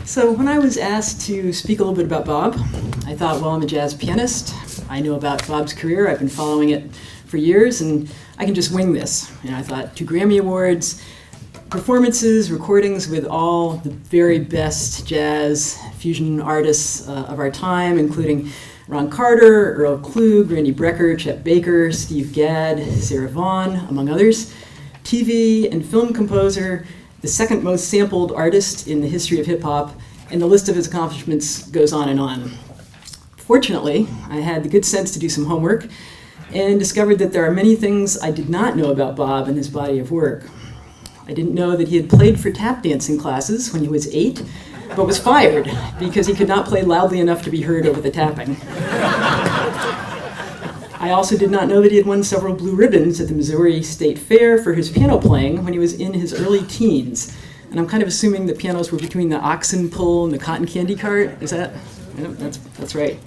So when I was asked to speak a little bit about Bob, I thought, well, I'm a jazz pianist. I know about Bob's career. I've been following it for years, and I can just wing this. And I thought 2 Grammy Awards, performances, recordings with all the very best jazz fusion artists of our time, including Ron Carter, Earl Klug, Randy Brecker, Chet Baker, Steve Gadd, Sarah Vaughan, among others. TV and film composer, the second most sampled artist in the history of hip-hop, and the list of his accomplishments goes on and on. Fortunately, I had the good sense to do some homework and discovered that there are many things I did not know about Bob and his body of work. I didn't know that he had played for tap dancing classes when he was 8, but was fired because he could not play loudly enough to be heard over the tapping. I also did not know that he had won several blue ribbons at the Missouri State Fair for his piano playing when he was in his early teens. And I'm kind of assuming the pianos were between the oxen pull and the cotton candy cart. Is that? Yeah, that's right.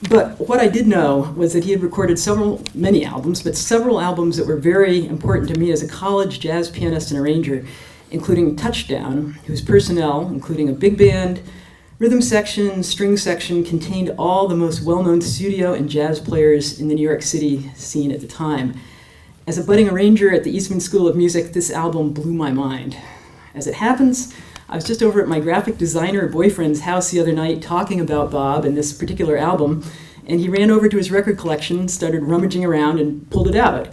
But what I did know was that he had recorded many albums, but several albums that were very important to me as a college jazz pianist and arranger, including Touchdown, whose personnel, including a big band, rhythm section, string section, contained all the most well-known studio and jazz players in the New York City scene at the time. As a budding arranger at the Eastman School of Music, this album blew my mind. As it happens, I was just over at my graphic designer boyfriend's house the other night talking about Bob and this particular album, and he ran over to his record collection, started rummaging around, and pulled it out.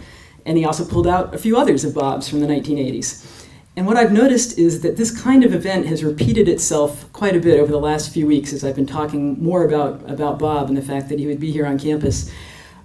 And he also pulled out a few others of Bob's from the 1980s. And what I've noticed is that this kind of event has repeated itself quite a bit over the last few weeks as I've been talking more about Bob and the fact that he would be here on campus.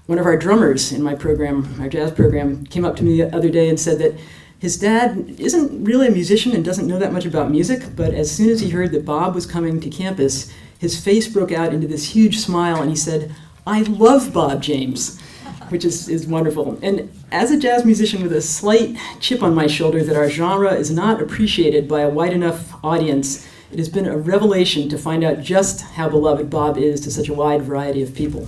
One of our drummers in my program, our jazz program, came up to me the other day and said that his dad isn't really a musician and doesn't know that much about music, but as soon as he heard that Bob was coming to campus, his face broke out into this huge smile and he said, "I love Bob James," which is wonderful. And as a jazz musician with a slight chip on my shoulder that our genre is not appreciated by a wide enough audience, it has been a revelation to find out just how beloved Bob is to such a wide variety of people.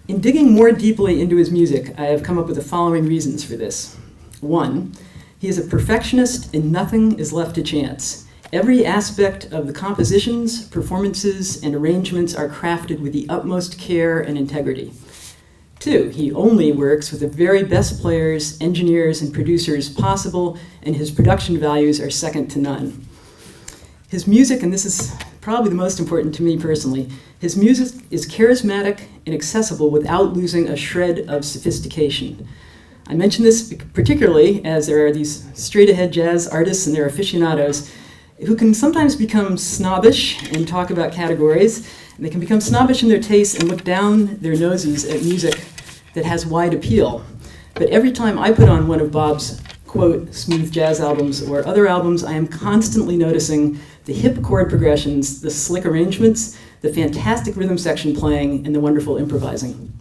In digging more deeply into his music, I have come up with the following reasons for this. 1, he is a perfectionist and nothing is left to chance. Every aspect of the compositions, performances, and arrangements are crafted with the utmost care and integrity. 2, he only works with the very best players, engineers, and producers possible, and his production values are second to none. His music, and this is probably the most important to me personally, his music is charismatic and accessible without losing a shred of sophistication. I mention this particularly as there are these straight-ahead jazz artists and their aficionados who can sometimes become snobbish and talk about categories, and they can become snobbish in their tastes and look down their noses at music that has wide appeal. But every time I put on one of Bob's, quote, smooth jazz albums or other albums, I am constantly noticing the hip chord progressions, the slick arrangements, the fantastic rhythm section playing, and the wonderful improvising.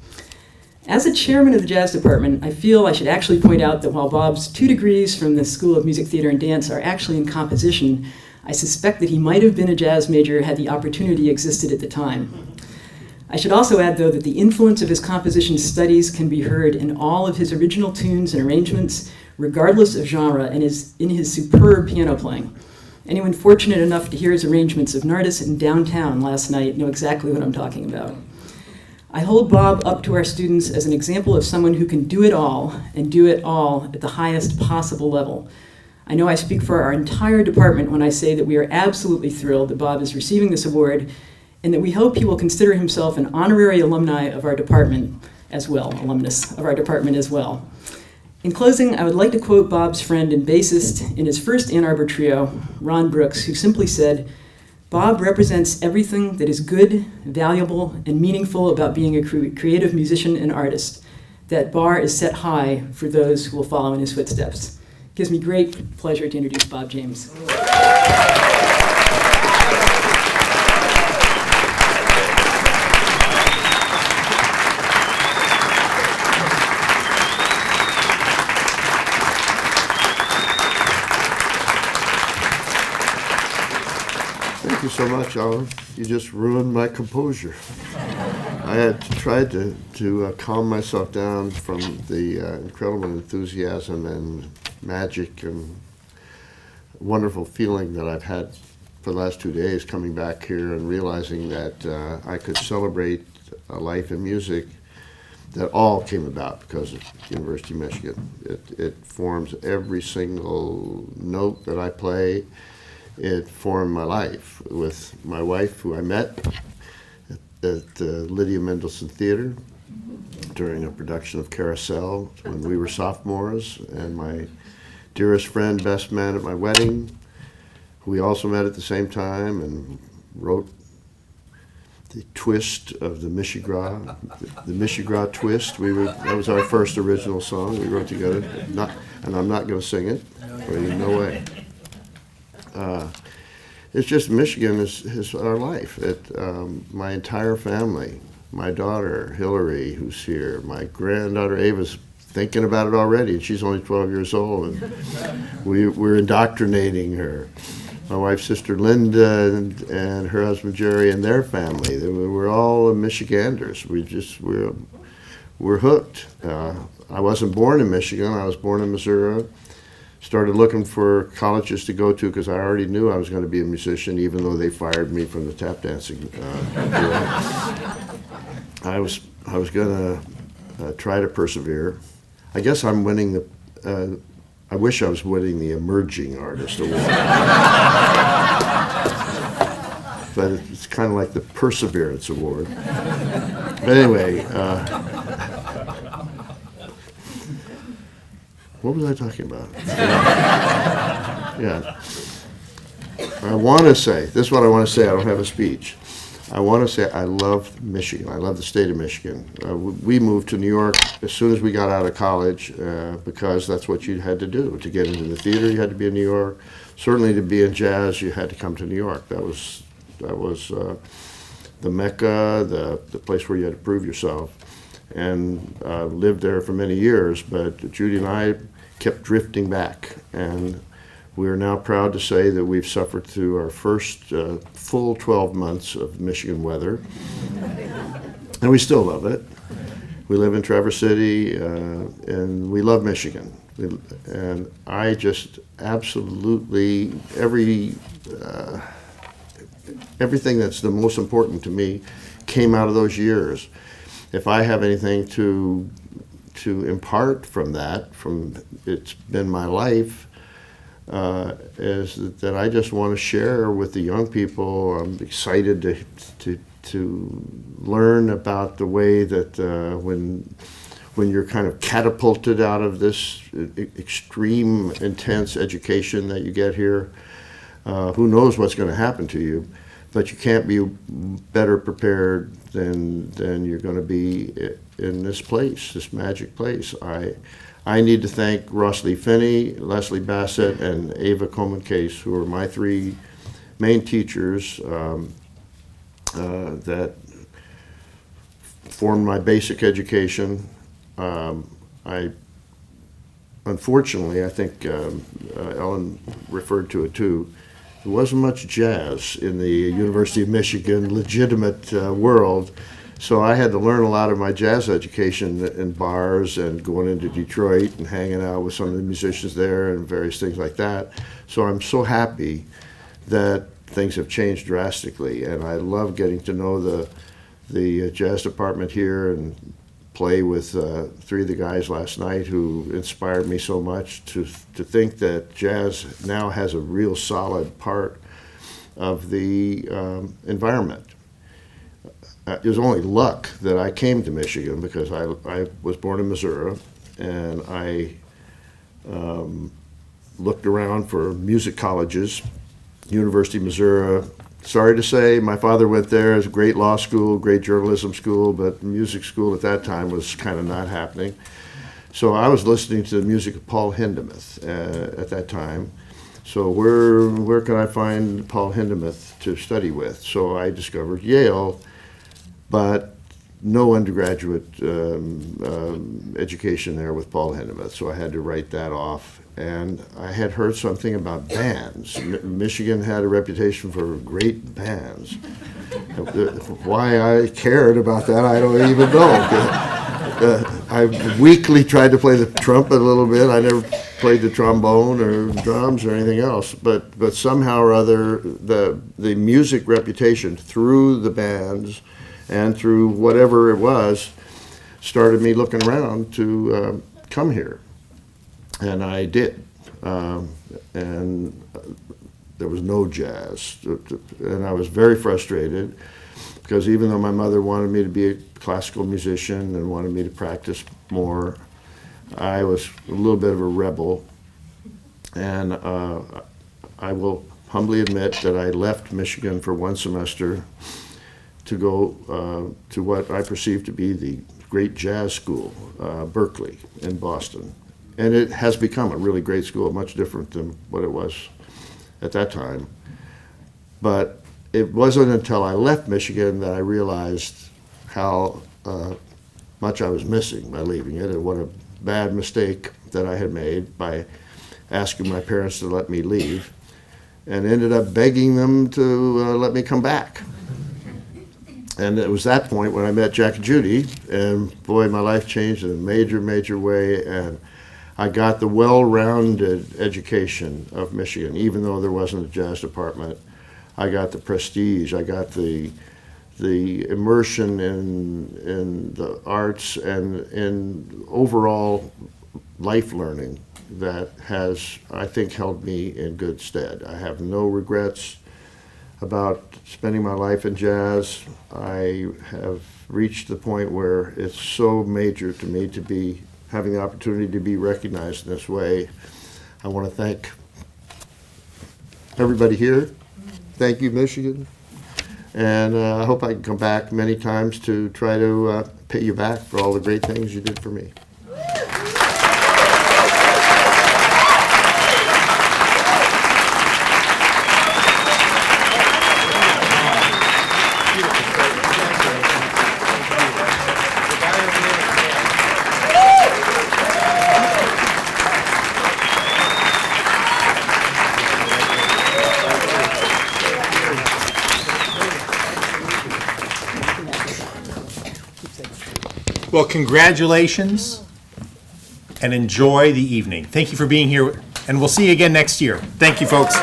As a chairman of the jazz department, I feel I should actually point out that while Bob's 2 degrees from the School of Music, Theater, and Dance are actually in composition, I suspect that he might have been a jazz major had the opportunity existed at the time. I should also add, though, that the influence of his composition studies can be heard in all of his original tunes and arrangements, regardless of genre, and is in his superb piano playing. Anyone fortunate enough to hear his arrangements of Nautilus in Downtown last night know exactly what I'm talking about. I hold Bob up to our students as an example of someone who can do it all, and do it all at the highest possible level. I know I speak for our entire department when I say that we are absolutely thrilled that Bob is receiving this award, and that we hope he will consider himself an honorary alumni of our department as well, alumnus of our department as well. In closing, I would like to quote Bob's friend and bassist in his first Ann Arbor trio, Ron Brooks, who simply said, "Bob represents everything that is good, valuable, and meaningful about being a creative musician and artist. That bar is set high for those who will follow in his footsteps." It gives me great pleasure to introduce Bob James. Thank you so much, Alan. You just ruined my composure. I had tried to calm myself down from the incredible enthusiasm and magic and wonderful feeling that I've had for the last 2 days, coming back here and realizing that I could celebrate a life in music that all came about because of University of Michigan. It forms every single note that I play. It formed my life with my wife, who I met at the Lydia Mendelsohn Theater during a production of Carousel when we were sophomores, and my dearest friend, best man at my wedding, who we also met at the same time and wrote the twist of the Mardi Gras twist. That was our first original song we wrote together. And I'm not going to sing it. No way. It's just Michigan is our life. My entire family, my daughter Hillary, who's here, my granddaughter Ava's thinking about it already, and she's only 12 years old, and we're indoctrinating her. My wife's sister Linda and her husband Jerry and their family. We're all Michiganders. We're hooked. I wasn't born in Michigan. I was born in Missouri. Started looking for colleges to go to because I already knew I was going to be a musician, even though they fired me from the tap dancing. I was going to try to persevere. I guess I'm winning the. I wish I was winning the Emerging Artist Award. But it's kind of like the Perseverance Award. But anyway, what was I talking about? Yeah. I want to say, this is what I want to say, I don't have a speech. I want to say I love Michigan. I love the state of Michigan. We moved to New York as soon as we got out of college because that's what you had to do. To get into the theater, you had to be in New York. Certainly to be in jazz, you had to come to New York. That was the Mecca, the place where you had to prove yourself. And lived there for many years, but Judy and I kept drifting back. And we are now proud to say that we've suffered through our first full 12 months of Michigan weather, and we still love it. We live in Traverse City, and we love Michigan. And I just absolutely, everything that's the most important to me came out of those years. If I have anything to impart from that, it's been my life, is that I just want to share with the young people. I'm excited to learn about the way that when you're kind of catapulted out of this extreme, intense education that you get here, who knows what's going to happen to you, but you can't be better prepared than you're going to be in this place, this magic place. I need to thank Ross Lee Finney, Leslie Bassett, and Ava Coleman Case, who are my three main teachers that formed my basic education. Unfortunately, I think Ellen referred to it too, there wasn't much jazz in the University of Michigan legitimate world. So I had to learn a lot of my jazz education in bars and going into Detroit and hanging out with some of the musicians there and various things like that. So I'm so happy that things have changed drastically, and I love getting to know the jazz department here and play with three of the guys last night who inspired me so much to think that jazz now has a real solid part of the environment. It was only luck that I came to Michigan because I was born in Missouri, and I looked around for music colleges. University of Missouri, sorry to say, my father went there. It was a great law school, great journalism school, but music school at that time was kind of not happening. So I was listening to the music of Paul Hindemith at that time. So where can I find Paul Hindemith to study with? So I discovered Yale, but no undergraduate education there with Paul Hindemith, so I had to write that off. And I had heard something about bands. Michigan had a reputation for great bands. Why I cared about that, I don't even know. I weakly tried to play the trumpet a little bit. I never played the trombone or drums or anything else, but somehow or other the music reputation through the bands and through whatever it was started me looking around to come here, and I did, and there was no jazz, and I was very frustrated because even though my mother wanted me to be a classical musician and wanted me to practice more, I was a little bit of a rebel, and I will humbly admit that I left Michigan for one semester to go to what I perceive to be the great jazz school, Berkeley in Boston. And it has become a really great school, much different than what it was at that time. But it wasn't until I left Michigan that I realized how much I was missing by leaving it, and what a bad mistake that I had made by asking my parents to let me leave, and ended up begging them to let me come back. And it was that point when I met Jack and Judy, and boy, my life changed in a major, major way, and I got the well-rounded education of Michigan. Even though there wasn't a jazz department, I got the prestige, I got the immersion in the arts and in overall life learning that has, I think, held me in good stead. I have no regrets about spending my life in jazz. I have reached the point where it's so major to me to be having the opportunity to be recognized in this way. I want to thank everybody here. Thank you, Michigan. And I hope I can come back many times to try to pay you back for all the great things you did for me. Well, congratulations and enjoy the evening. Thank you for being here, and we'll see you again next year. Thank you, folks.